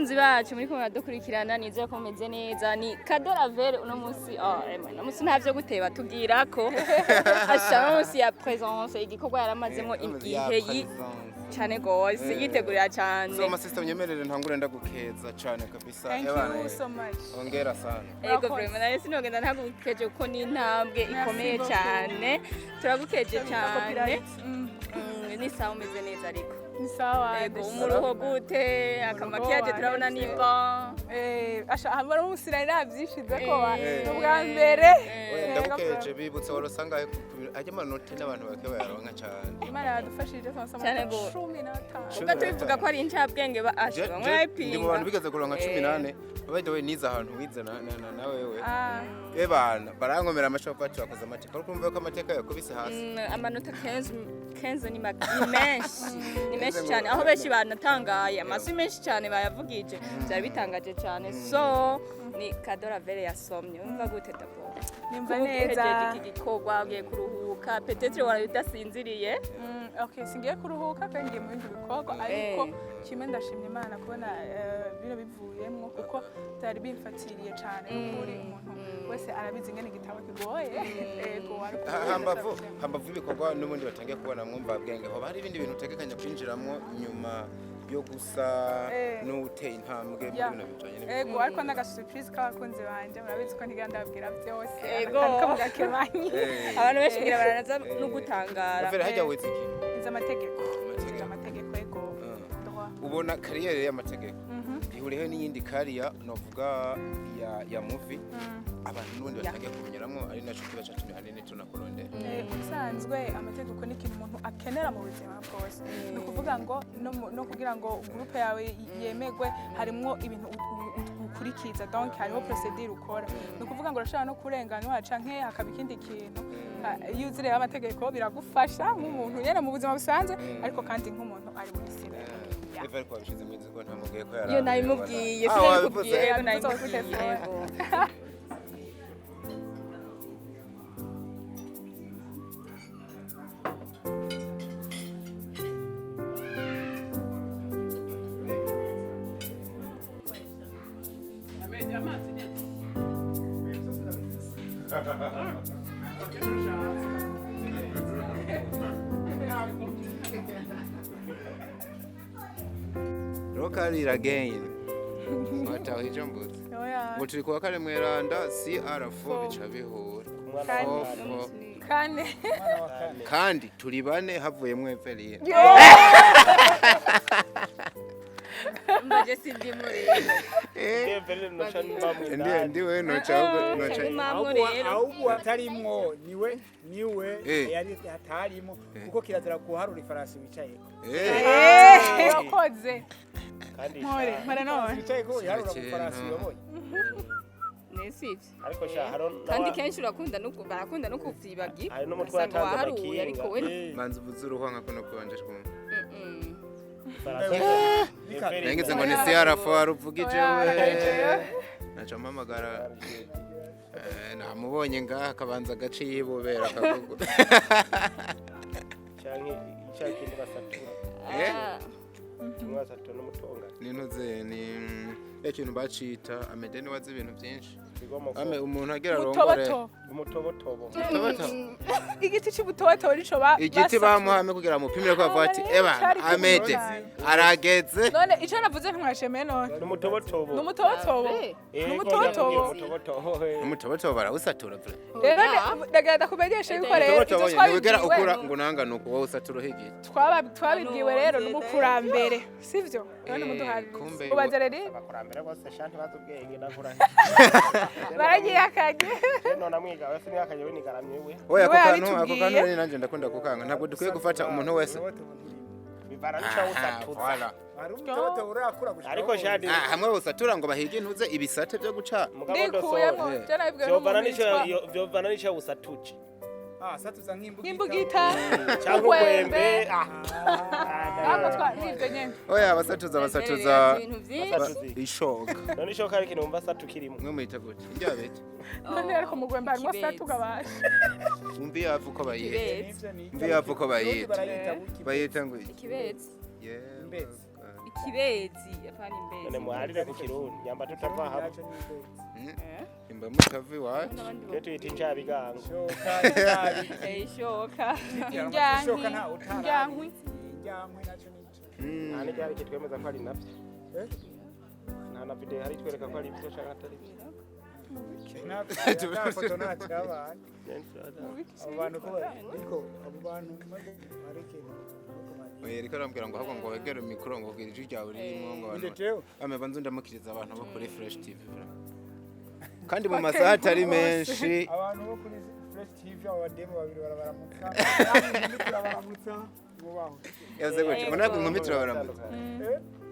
bakunzi bacu muri kumwe dukurikirana nizeye ko meze neza ni Kado Ravelle uno munsi uno munsi ntavyo guteba tubwirako ashaka munsi ya présence igikorwa yaramazemo igihe cyane gose yitegurira cyane so masista unyemerere ntangure ndagukeza cyane kabisa Thank you so much. ongera sana ego vraiment nayo sinogenda ntagukeje kuko ni intambwe ikomeye cyane turagukeje cyane ni sawa umeze neza ariko Ni sawa. ego umuruho gute akamakiyaje turabona niba asha habara umusira navyishize ko ubwa mbere ndagukeje bibutse warosanga ajya amanota n'abantu bake bayaronka cyane Imana yadufashije twasama Cyane go. 15 ubwo tubivuga ko ari incabwenge ba ashobora ndi mu mwayipinga bantu bigeze kuronka 18 by the way niza ahantu wize na wewe ah ebana barangomera amashoka bacu bakoze amateka ariko umva ko amateka yakubise hasi amanota 15 ni menshi cyane aho benshi banatangaye amasi menshi cyane bayavugije byari bitangaje cyane so ni Kado Ravelle yasomye umva gute dako nimva neza iki gikorwa ugiye kuruhuka peut-être wara bidasinziriye okay singiye kuruhuka kandi ngiye mu bindi bikorwa ariko kimwe ndashimye Imana kubona bino bivuyemwo kuko byari bimfatiriye cyane kuri umuntu wese arabizi ngene igitabo kigoye ego hambavu ibikorwa n'ubundi batangiye kubona mwumva bwenge ho hari ibindi bintu utegekanya kwinjiramo nyuma yo gusa n'uteye intambwe mu bintu bijanye ego ariko naga surprise k'abakunzi banje murabizi ko ntiganda babwira byose ego mugakemanyi abantu benshi ngira baranaza no gutangara Ravelle hajya weze iki amategeko ego ubona kariyeri y'amategeko ihuriyeho n'iyindi kariya novuga ya movie abantu n'ubundi batangiye kumenyeramo ari naco kiba cyatumye hanini tunakurondera usanzwe amategeko ni ikintu umuntu akenera mu buzima bwose ni ukuvuga ngo no kugira ngo groupe yawe yemegwe harimo ibintu ukurikiza donc hariho procedure ukora ni ukuvuga ngo urashobora no kurenganwa canke hakaba ikindi kintu iyo uzireba amategeko biragufasha nk'umuntu nyene mu buzima busanzwe ariko kandi nk'umuntu ari muri sinema Eva ko abishize mu nzego ntamubwiye ko yari iyo nabimubwiye sinabikubwiye yego nabimubwiye Rokari again wataho ijambuze ngo turi kuwa kare mweranda CR4 bica bihura kandi turi bane havuyemwe Eveline mbaje sindi muri Eveline no chan ndiwe no chawo ahubwo atarimwo niwe yari atarimo kuko kirazira guharura ifarasi wicaye urakoze kandi mpore none wicaye ko yarura ku farasi yabonye nesivye ariko sha haron kandi kenshi barakunda no kuvyibagira hari n'umutwe yatanze waharuye ariko we manzi buzuruho nka kuno kwanje twumva Eveline nengeze ngo ni CR4 uvugije we naca mpamagara namubonye ngaha akabanza agace yibobera akavuga canke icyakindi basatura mwasatura n'umutonga nintuze ni ikintu bacita amedeni wazi ibintu byinshi bigomba ame umuntu agera rongore umutobotobo igiti cy'ubutobotobo nico igiti bamuhame kugira mupimire ko bavuga ati eba amede arageze none ico navuze ntimwashemeye none n'umutobotobo n'umutobotobo umutobotobo barawusatura vre rero ndagenda kumenyesha yuko rero umutobotobo wigera ukura ngo nanga nuko wowe usatura higiti twabibwiwe rero n'umukurambere sivyo none muduhaririza ubaze rero abakurambere bose shanti bazubwenge nakura baragiye akaje none mwiga wese ni akaje we nigaramye we oya ako kantu rero nanje ndakunda kukanga ntabwo dukwiye gufata umuntu wese bibara nico usatuza ari umutoto urakura gushika ariko shadi hamwe usatura ngo bahige intuze ibisate byo guca ndikuyemo vyovana nico usatuje satuza nk'imbugita cyangwa kwembe ntabwo twaribye nyene oya basatuza ibintu ishoka none ishoka ari kintu mba satu kirimo mwe muhita gute iryabete none ariko mu Rwanda harimo satuga basha umbi yavu ko bayita umbi yavu ko bayita bayita ngo ikibetsi ikibezi apana imbezi none muharire ku kirundi nyamba tutava hamwe Naco ni imbezi. imba mutavi wacu iyo tuyita incabiganga Shoka itari. ishoka Shoka nta utara. Injyankwi. Injyankwi naco nico. nta n'icyari kitwemeza ko ari nabyo Eh? nta na video hari twereka ko ari byo cyangwa atari byo Nta foto naco y'abantu. Abo bantu ko ariko abo bantu barekera. oya riko arambwira ngo ahubwo ngo wegere mikoro ngo kugira ijwi ryawe ririmo ngo abantu Ndetewe. ameba nzu ndamukiriza abantu bo kuri Fresh TV kandi mu masaha atari menshi Abantu bo kuri Fresh TV abademo babiri barabaramutsa. Namwe turabaramutsa. Mubaho. yaze gute ngo ntabwo inkumi turabaramutsa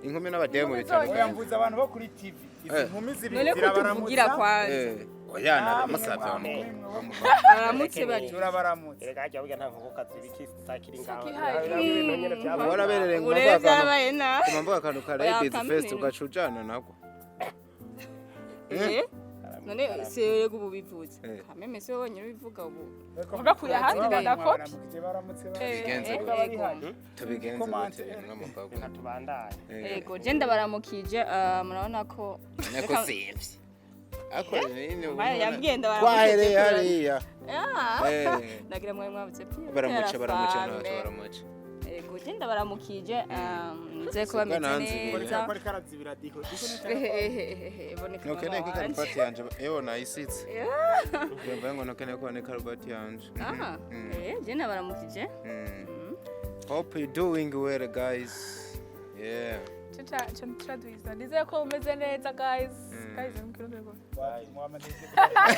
inkumi n'abademo bitandukanye Oya mvuze abantu bo kuri TV. Izi nkumi zibiri none ko tuvugira kwanza oya naramusabye aramutse bari turabaramutsa. erega hajya burya nta nkoko kazibiki sakiri ngaho Sakihari. ibintu nyene byabaye waraberereye ngo urebe byabaye na mvuga akantu ka Oya, Ladies kamwe Fest rero. ugacujana nako none se ubu bivuze Eh. kameme se wonyine ubivuga ubu Ugakuye ahandi badakopye. Baramutse bigenze Eh, gute ego. tubigenze Komante. gute mwamugabo reka tubandanye Ego je ndabaramukije murabona ko nako simvye ako nini yambwiye kwahereye ndabaramukije hariya ndagira mwe mwabutse pia baramuca ntacyo baramuca ego je ndabaramukije nze kuba meze neza Kuri karazibira diko. boneka nukeneye ko karuvati yanje ewo nayisitse yumva ngo nukeneye ko ni karuvati yanje aha je ndabaramukije hope you doing well guys yeah Turaduhiza. Nizeye ko umeze neza guys. Guys mkirundi rwo.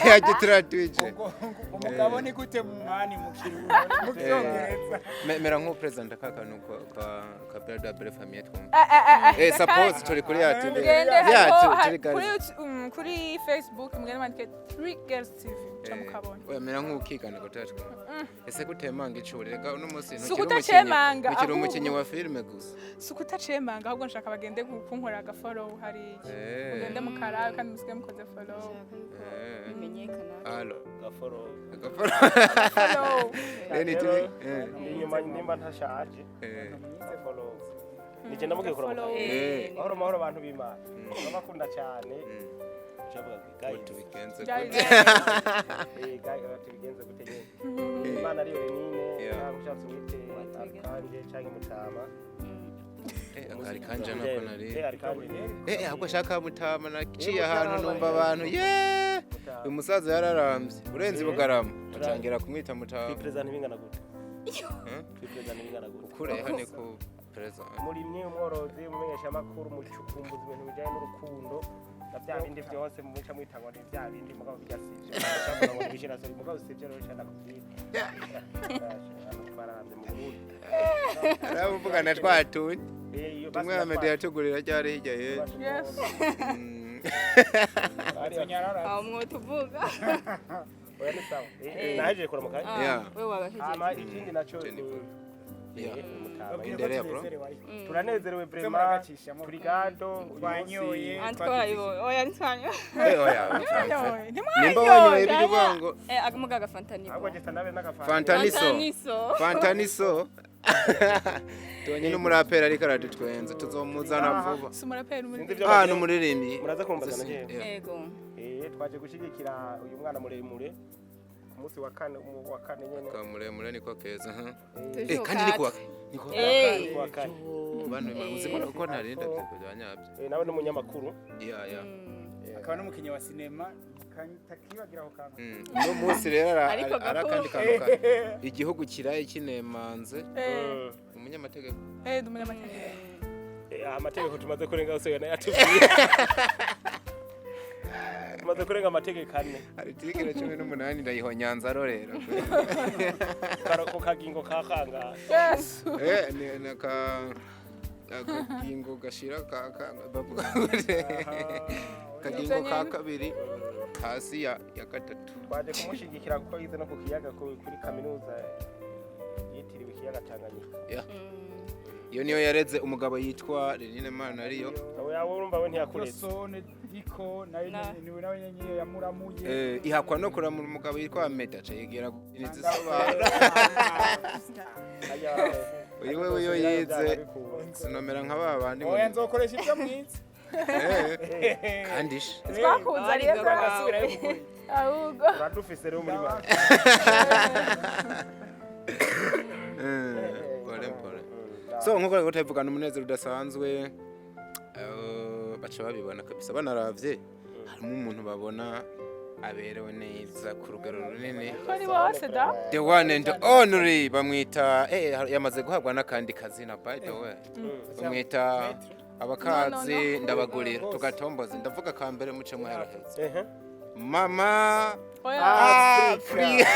yagitira twije Umugabo ni gute mu mwani mu kirundi mu cyongereza. mera nko president kakanu ka Brother Belle Famille twumva suppose turi kuri ya TV kuri Facebook mugende mandike 3 Girls TV chamukabona. oya mera nk'ukigana gutacu ese gutemanga icuri rega uno munsi Sukutacemanga, ntukiri ahubwo. umukinyi wa filime gusa Sukutacemanga ahubwo nshaka bagende kunkorera aga follow hari iki. Mugende mukara kandi musike mukoze follow. bimenyekana allo gaforo Follow. Eni turi inyuma ndimba ntashaje follow nije ndamuke kuroma mahoro mahoro abantu b'Imana babakunda cyane cyavuga guys tubigenze Guys. guys tubigenze gute nyine Imana ariyo renine cyangwa ushatse umwite akanje cyangwa mutama ari kanje nako nari ari kanje ahubwo shaka mutama naciye ahantu numva abantu uyu musaza yararambye urenze bugarama atangira kumwita mutama president bingana gute president bingana gute ukure hane ko president muri mwe umworozi umumenyesha makuru mu cyukumbuza ibintu bijyanye n'urukundo na bya bindi byose mu mica mwitangwa ni bya bindi mugabo byasivye cyangwa ngo bishira so mugabo sivye rero cyane kubwira barande mu Burundi arabuvugana twatundi tumwe amede yatugurira cyari hirya ye Yes. aho mwotuvuga oya ni sawa nahejeje kuramuka we wabahejeje ama ikindi naco Indere bro turanezerewe vraiment turi gado Twanyoye. antwarayo oya ntwanyo oya Ntimwanyoye. nimba wanyoye bivuga agamuga gafantani ahubwo gisa nabe n'agafanta Fantaniso Fantaniso tubonye n'umuraperi ariko aradutwenza tuzomuzana vuba Sumuraperi muri. ahantu muririmbi muraza kumbaza naje ego twaje gushigikira uyu mwana muremure ku munsi wa kane nyene ka muremure niko keza Tujuka kandi niko wa kane bantu bamuzi ko ntarinda kujyanyabye nawe n'umunyamakuru ya Akaba n'umukinnyi wa sinema takibagira aho kantu. uno munsi rero Ariko arakandi kantu igihugu kiraye kinemanze umunyamategeko Ndumunyamategeko. amategeko tumaze kurenga yose yatubwiye tumaze kurenga amategeko ane aritikira 18 ndayihonyanza rorera ku kagingo ka kanga Yes. ni naka akagingo gashira bavuga kagingo ka kabiri hasi ya gatatu twaje kumushigikira kuko yize no ku kiyaga kuri kaminuza yitiriwe ikiyaga Tanganyika iyo niyo yareze umugabo yitwa Renine Mana ariyo yawe urumva we ntiyakuretse Sone diko nawe nyine yamuramuye. ihakwa no kuramura umugabo yitwa Meda cayegera inizisobara uyo yize sinomera nka babandi oya nzokoresha ibyo mwize kandi twakunze rero asubirayo gukuri ahubwo uradufise rero muri make pole so nkuko rero tuvugana umunezero udasanzwe baca babibona kabisa banaravye harimo umuntu babona aberewe neza ku rugero runini kuri bose da the one and only bamwita yamaze guhabwa n'akandi kazina by the way bamwita abakazi ndabagurira tugatomboza ndavuga ka mbere muce mwaheraheze mama Afrika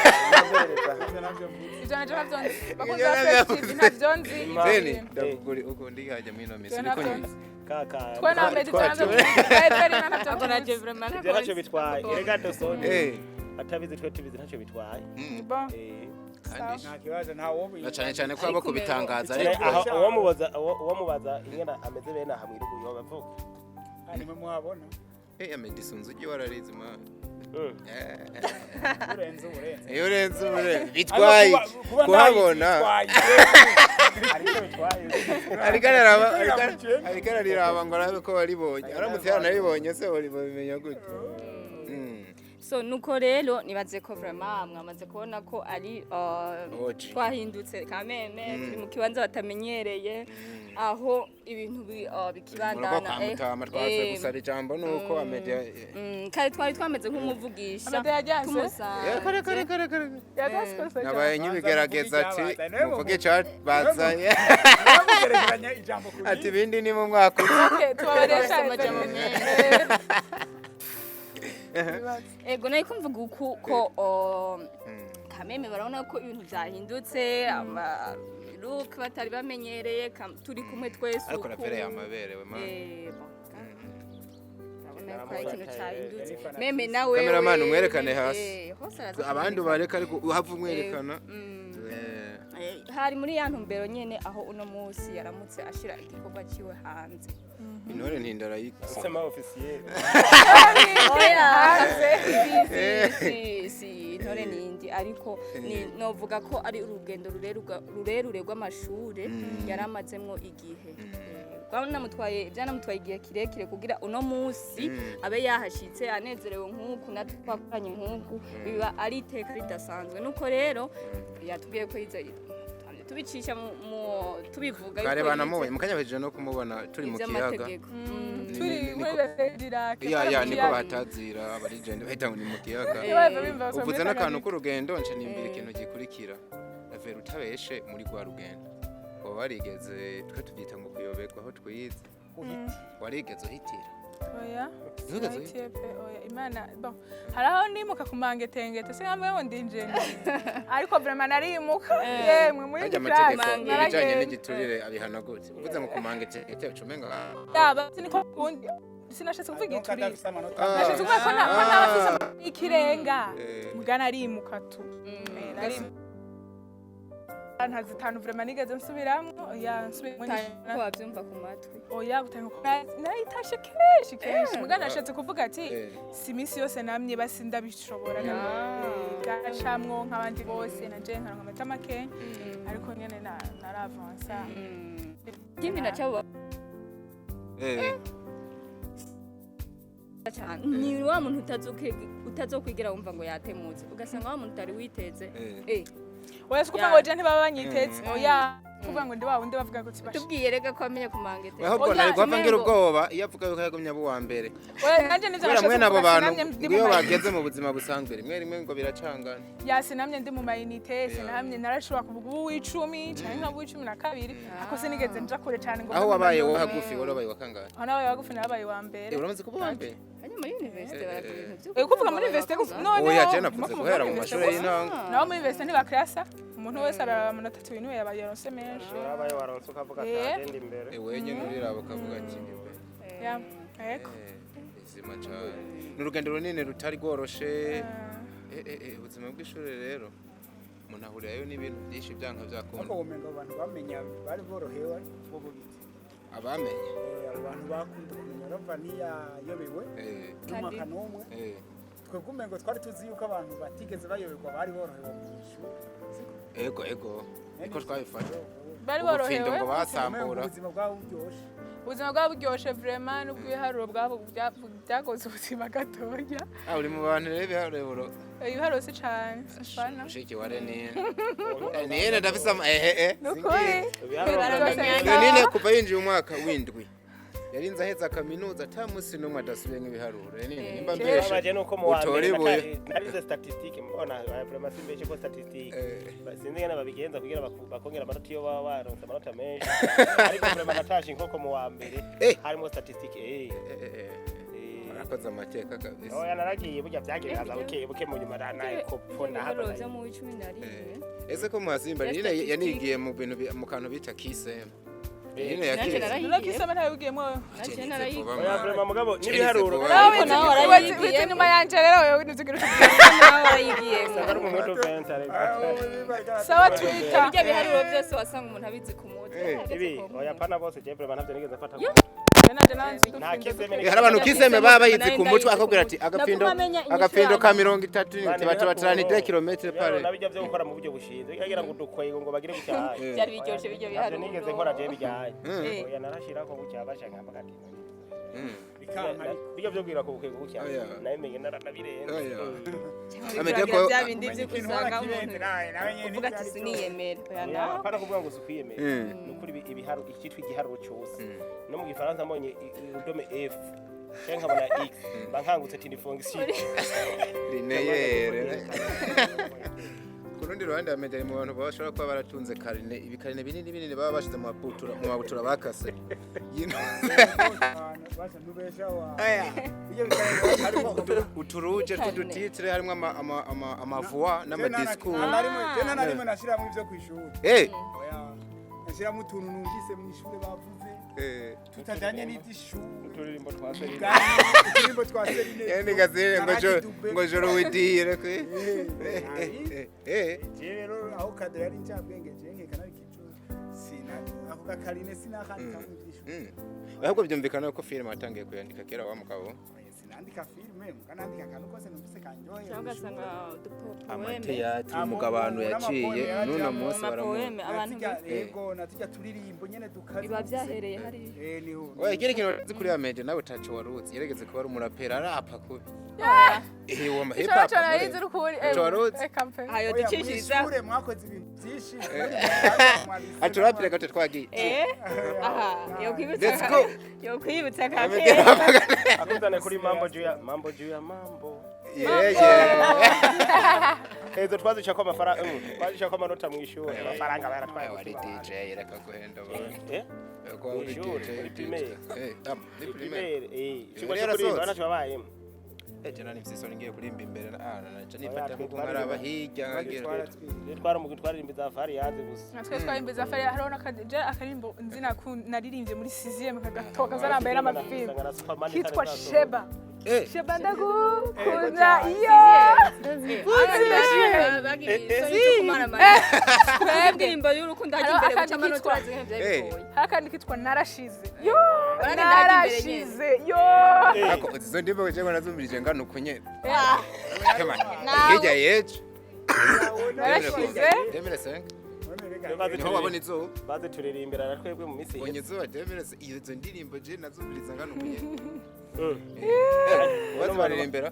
ivyo naje navyonzi bakunze affective ntavyonzi zeni ndabuguri uko ndihaje mwino misi niko nyine kaka twe na mediterane very ako naje vraiment ntacyo bitwaye erega dosone atabizi twe tubizi ntacyo bitwaye bon kandi nta kibazo nta wowe na cyane ko abo kubitangaza aho uwo mubaza ingena ameze bene aha mwirugu yo bavuga hanyuma muhabona amedisunzu ugiye wararize man urenze bitwaye kuhabona ariko araraba ngo arabe ko waribonye aramutse yaranabibonye se bimenya gute so nuko rero nibaze ko vraiment mwamaze kubona ko ari twahindutse kameme turi mu kibanza batamenyereye aho ibintu bikibandana twatse gusara ijambo nuko amedia kare twari twameze nk'umuvugisha nabaye nyibigerageza ati muvuge chat bazanye ati bindi ni mu mwaka tubaberesha amajambo ego nayo kumvuga uko kameme barabona ko ibintu byahindutse look batari bamenyereye turi kumwe twese ariko rapere yamaberewe man urabona ko ikintu cyahindutse meme nawe cameraman umwerekane hasi abandi bareka ariko uhava umwerekana hari muri ya ntumbero nyene aho uno munsi yaramutse ashira igikorwa ciwe hanze Intore ntindara sema officier si Intore Ntindi ariko novuga ko ari urugendo rurerure rw'amashure yaramazemwo igihe byanamutwaye igihe kirekire kugira uno munsi abe yahashitse anezerewe nk'uku natwakoranye nk'uku biba ari iteka ridasanzwe nuko rero yatubwiye ko tubicisha tubivuga kare banamubonye mukanyabije no kumubona turi mu kiyaga turi muri befedira niko batazira abarigende bahita ngo ni mu kiyaga uvuze n'akantu k'urugendo nce nimbira ikintu gikurikira Ravelle utabeshe muri rwa rugendo waba warigeze twe tubyita ngo kuyoberwa aho twize warigeze uhitira oya oya imana bon haraho nimuka kumangetengete se nkamwe ngo ndinjene ariko vraiment narimuka yemwe muri ibijanye n'igiturire abihana gute uvuze ngo kumangetengete ucumenga yaba siniko kundi sinashatse kuvuga igiturire nashatse kuvuga ko nabafisa ikirenga mugana arimuka tu narimuka ntazitanu vraiment nigeze nsubiramwo oya nsubiramo ko bavyumva ku matwi oya gutanga nayitashe kenshi mugana nashatse kuvuga ati si iminsi yose namye basi ndabishobora gacamwo nk'abandi bose nanje nkaronka amata make ariko nyene naravansa kimbi nacabo ni wa muntu utazokwigira wumva ngo yatemutse ugasanga wa muntu utari witeze oya sikuvuga ngo je ntibaba banyitetse oya kuvuga ngo ndi wa wundi bavuga ko tibashe tubwiye rega ko amenye kumangete ahubwo nari guhava ngira ubwoba iyo avuga yuko yagumye abo wa mbere oya nanje nivyo nashaka nabo bantu iyo bageze mu buzima busanzwe rimwe ngo biracangana yasinamye ndi mu mayinite sinamye narashobora kuvuga uw'icumi canke nk'uw'icumi ako sinigeze nja kure cane ngo aho wabaye wo hagufi warabaye wakangaye aho nabaye wagufi nabaye wa mbere uramaze kuba wa mbere hanyuma muri university barakora ibintu kuvuga muri university none oya je navuze guhera mu mashuri y'intango naho muri university ntibakrasa umuntu wese aramunota ibintu yabaye yaronse menshi abaye waronse ukavuga atagenda imbere wenyine uriraba ukavuga ati imbere eko izima cyane n'urugendo runini rutari rworoshe ubuzima bw'ishuri rero umuntu ahurirayo n'ibintu byinshi byanka byakunda ariko ubumenyi abantu bamenya bari borohewe bo bubitse abamenye abantu bakunda kumenya Rava niyayobewe n'umwaka n'umwe twebwe umengo twari tuzi yuko abantu batigeze bayoberwa bari borohewe mu ishuri ego niko twabifashe bari ubufindo borohewe ngo basambura ubuzima bwabo buryoshe ubuzima bwabo buryoshe vraiment n'ubwiharuro bwabo byagoze ubuzima gatoya uri mu bantu rero ibiharuro ibiharuro si cyane sifana mushiki wa Renine Renine ndafise nukuri Renine kuva yinjiye umwaka w'indwi yarinze aheza kaminuza ata musi numwe adasubiye nk'ibiharuro Renine nimba mbeshe baje nuko mu wambere narize statistique mbona vraiment simbeje ko statistique sinzi ngene babigenza kugira bakongera amanota iyo baba baronse amanota menshi ariko vraiment natashe inkoko mu wambere harimo statistique arakoze amateka kabisa oya naragiye burya byagereza buke mu nyuma naye kopona Ibiharuro mu 11 ese ko muhasimba Renine yanigiye mu bintu mu kantu bita kisem Renine yakize nurakisema ntabigiyemo oya vraiment mugabo n'ibiharuro nawe warayigiye nyuma yanje rero wewe winuzigira nawe warayigiye sanga mu moto ventare sawa twita ibyo biharuro byose wasanga umuntu abizi ku mutwe ibi oya pana bose je vraiment ntavyo nigeze mfata hari abantu kiseme baba bayizi ku mutwe akabwira ati agafindo ka 30 batarani kilometre pare nabijya byo gukora mu buryo bushinze kagira ngo dukwego ngo bagire gucyaha byari biryoshe bijyo biharuro nigeze nkora je bijyaye oya narashira ko gucyaha bashaka nkabagati bijya byo bwira ko bukwego gucyaha nayimenye narabirenze amejeko bya bindi by'ukusanga umuntu uvuga ati siniyemera pana kuvuga ngo sukwiyemera nukuri ibiharuro ikitwa igiharuro cyose no mu gifaransa mbonye urudome F cyangwa nkabona X bankangutse ati ni fonction lineyere kurundi ruhande amejeri mu bantu bashobora kuba baratunze karine ibikarine binini baba bashize mu mabutura bakase yino basha nubesha wa iyo bikarine harimo uturuje tw'udutitre harimo amavoix n'amadiscours narimo nashiramo ivyo kwishuri oya nashiramo utuntu numvise mu ishuri bavuze tutajanye n'ivyishuri uturirimbo twaserine uturimbo twaserine yani gazire ngo joro widire kwe rero aho kado yari ncabwenge je nkeka nari kicuru sina ako gakarine sinakandi kamuvishuri ahubwo byumvikana ko film atangiye kuyandika kera wa mugabo sinandika filme mukanandika kantu kose numvise kanjoye cyangwa sanga udupoeme amateyatri umugabano yaciye none munsi baramupoeme abantu yego natijya turirimbo nyene dukazi biba byahereye hari niho oya kiri kintu uzi kuri Ameje nawe tacho waruzi yeregeze kuba ari umurapera arapa kubi wama hip hop cyarayize rukuri ayo ducishiriza ishure mwakoze ibintu byinshi aturapira gato twagiye aha let's go yo kwibutsa kake akuzane kuri mambo juu ya mambo ezo twazica ko amafaranga twazica ko amanota mu ishuri amafaranga baratwaye wari DJ reka guhenda ko wari DJ primaire primaire cyo kuri bana cyabayemo jana nimsiso ningiye kurimba imbere naca nifata mu ngaraba hirya nkagira twaririmba za fari yaze gusa natwe twarimba za fari hariho n'akaje akarimbo nzina naririmbye muri 6e kagatoka zarambaye n'amafilm kitwa Sheba Sheba ndagukunda iyo indirimbo y'urukundo hajya imbere guca amanota urazi nk'ibyo hakandi kitwa narashize yo narashize yo ako izo ndimbo je nazumbirije ngano kunyene hirya yeje narashize niho wabona izuba baze turirimbira na twebwe mu misi bonye izuba demerese izo ndirimbo je nazumbiriza ngano kunyene wari baririmbira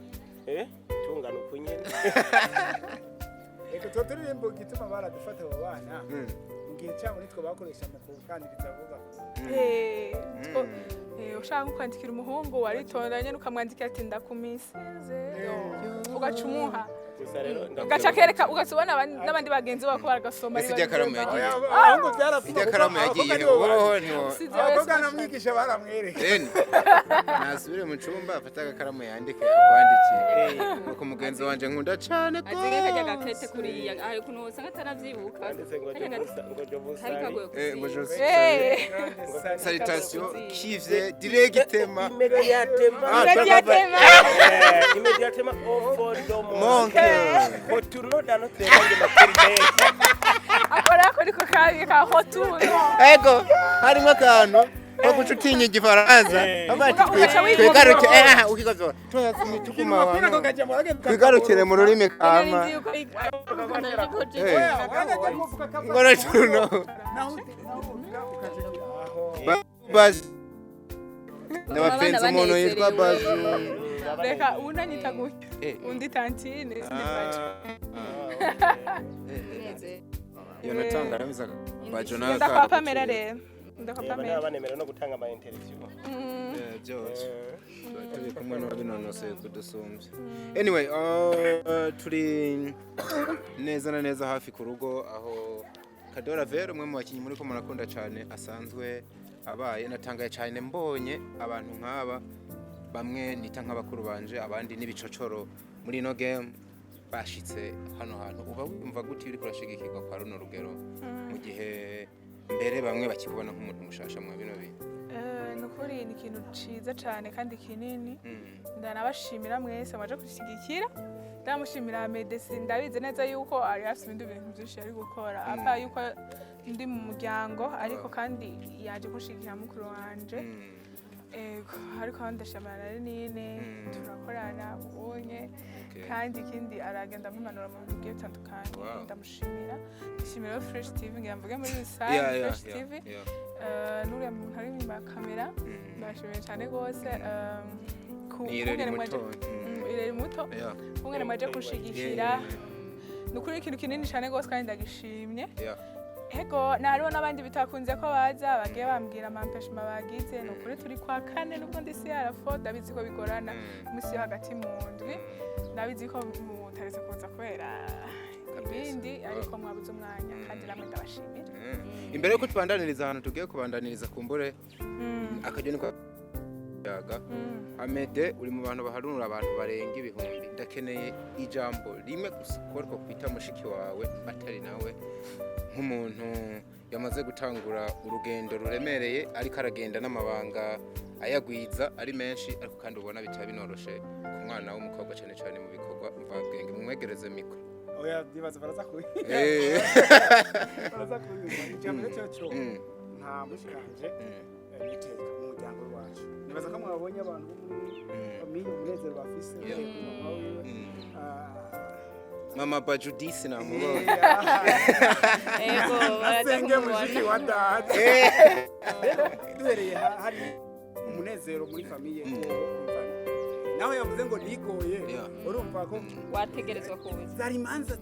tungana kunyene eko turirimbo gituma baradufata abo bana mu gihe cyabo nitwo bakoresha mu kuganiriza vuga ushaka kwandikira umuhungu waritondanye ukamwandikira ati ndakumisize ugacumuha gacha kereka ugasubona n'abandi bagenzi bako baragasoma ari bajya karamu yagiye ahubwo byarapfuye ijya karamu yagiye woho niho abakobwa namwigisha baramwereka nasubire mu cumba afata agakaramu yandike akwandikiye uko mugenzi wanje nkunda cyane ko azige kajya gakete kuriya ari kuno usanga ataravyibuka ngo jose salutation kivye directement immédiatement au fond de mon cœur retourno dans notre langue maternelle akora ko niko kabi ka hotuno ego harimo akantu baguca utinya igifaransa twigaruke ukikoze twigarukire mu rurimi kama ngora tuno bazi ndabapfinze umuntu yitwa bazi reka unanyita gutya undi tantine iyo natanga namiza bajo nawe ndakwa Pamela rero ndakwa Pamela banemera no gutanga ama interview byose turi kumwe n'abinonoseye kudusumbya anyway turi neza na neza hafi ku rugo aho Ravelle umwe mu bakinyi muri ko murakunda cyane asanzwe abaye natangaye cyane mbonye abantu nk'aba bamwe nita nk'abakuru banje abandi n'ibicocoro muri ino game bashitse hano hantu uba wumva gute uri kurashigikirwa kwa runo rugero mu gihe mbere bamwe bakibona nk'umuntu mushasha mu bino bintu nukuri ni ikintu ciza cyane kandi kinini ndanabashimira mwese mwaje kushigikira ndamushimira Medecine ndabize neza yuko ari afite ibindi bintu byinshi ari gukora apa yuko ndi mu muryango ariko kandi yaje kushigikira mukuru wanje ariko ndashamara nine turakorana ubonye kandi ikindi aragenda mumanura mu bintu bigiye bitandukanye ndamushimira ndashimira Fresh TV ngamvuge muri rusange Fresh TV nuriya muntu ari inyuma ya kamera ndashimiye cyane rwose ireri muto kumwe maje kushigikira nukuri ikintu kinini cyane rwose kandi ndagishimye ego nariho n'abandi bitakunze ko baza bagiye bambwira amampeshima bagize nukuri turi kwa kane nubwo ndi CRFO ndabizi ko bigorana umunsi yo hagati mu ndwi ndabizi ko mutaretse kuza kubera ibindi ariko mwabuze umwanya kandi namwe ndabashimira imbere yuko tubandaniriza ahantu tugiye kubandaniriza kumbure akajya niko yaga Amede uri mu bantu baharunura abantu barenga ibihumbi ndakeneye ijambo rimwe gusa ko kwita mushiki wawe atari nawe nk'umuntu yamaze gutangura urugendo ruremereye ariko aragenda n'amabanga ayagwiza ari menshi ariko kandi ubona bitaba binoroshe ku mwana w'umukobwa cyane cyane mu bikorwa mvabwenge mumwegereze mikro oya dibaza baraza kubi baraza kubi ijambo cyo nta mushikanje niteka mu muryango wacu nibaza ko mwabonye abantu bamwe umunezero bafise Mama Bajudisi na mubona ego asenge mushiki wa data duhereye hari umunezero muri famiye naho yavuze ngo nigoye urumva ko wategerezwa kuza zari manza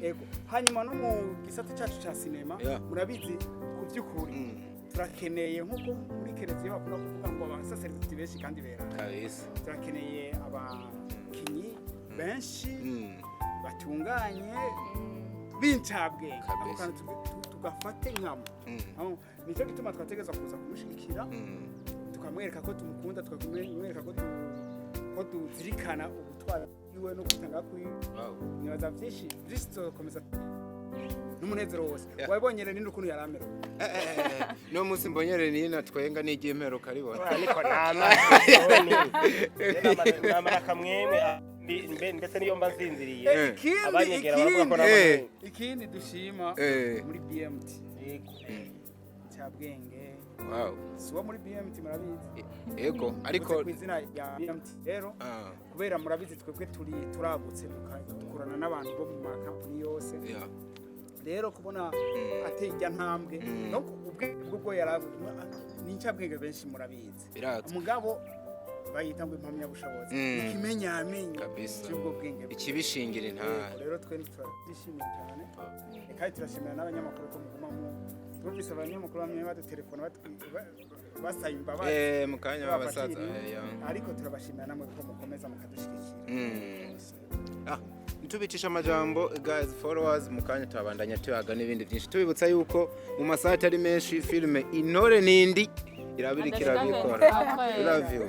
ego hanyuma no mu gisata cyacu cya sinema murabizi ku by'ukuri turakeneye nk'uko muri kereziyo bakunda kuvuga ngo abasaseridoti benshi kandi bera turakeneye abakinyi benshi batunganye b'incabwenge tugafate nkamo nicyo gituma twategereza kuza kumushigikira tukamwereka ko tumukunda tukamwereka ko tuzirikana ubutwari bwiwe no gutanga kwiwe nibaza byinshi tuzokomeza n'umunezero wose wabonye rero n'ukuntu yaramera no munsi mbonyere ni natwenga n'igiye mperuka aribona ariko namara kamweme mbese niyo mba nzinziriye abanyegera bavuga ko ikindi dushima muri BMT cyabwenge suwa muri BMT murabizi ego ariko kwizina ya BMT rero kubera murabizi twebwe turagutse dukorana n'abantu bo mu makampani yose rero kubona atejya ntambwe no ubwo n'incabwenge benshi murabizi umugabo bayita ngo impamya bushobozi ikimenyamenye cy'ubwo bwenge ikibishingira intara rero twe twishimiye cyane kandi turashimira n'abanyamakuru ko mugumamo twumvise abanyamakuru bamwe badutelefona basaba imbabazi mu kanya babasaza ariko turabashimira namwe ko mukomeza mukadushyigikira tubicisha amajambo guys followers mu kanya tabandanya tuyaga n'ibindi byinshi tubibutsa yuko mu masaha atari menshi filme Intore Ntindi irabirikira bikora. I love you.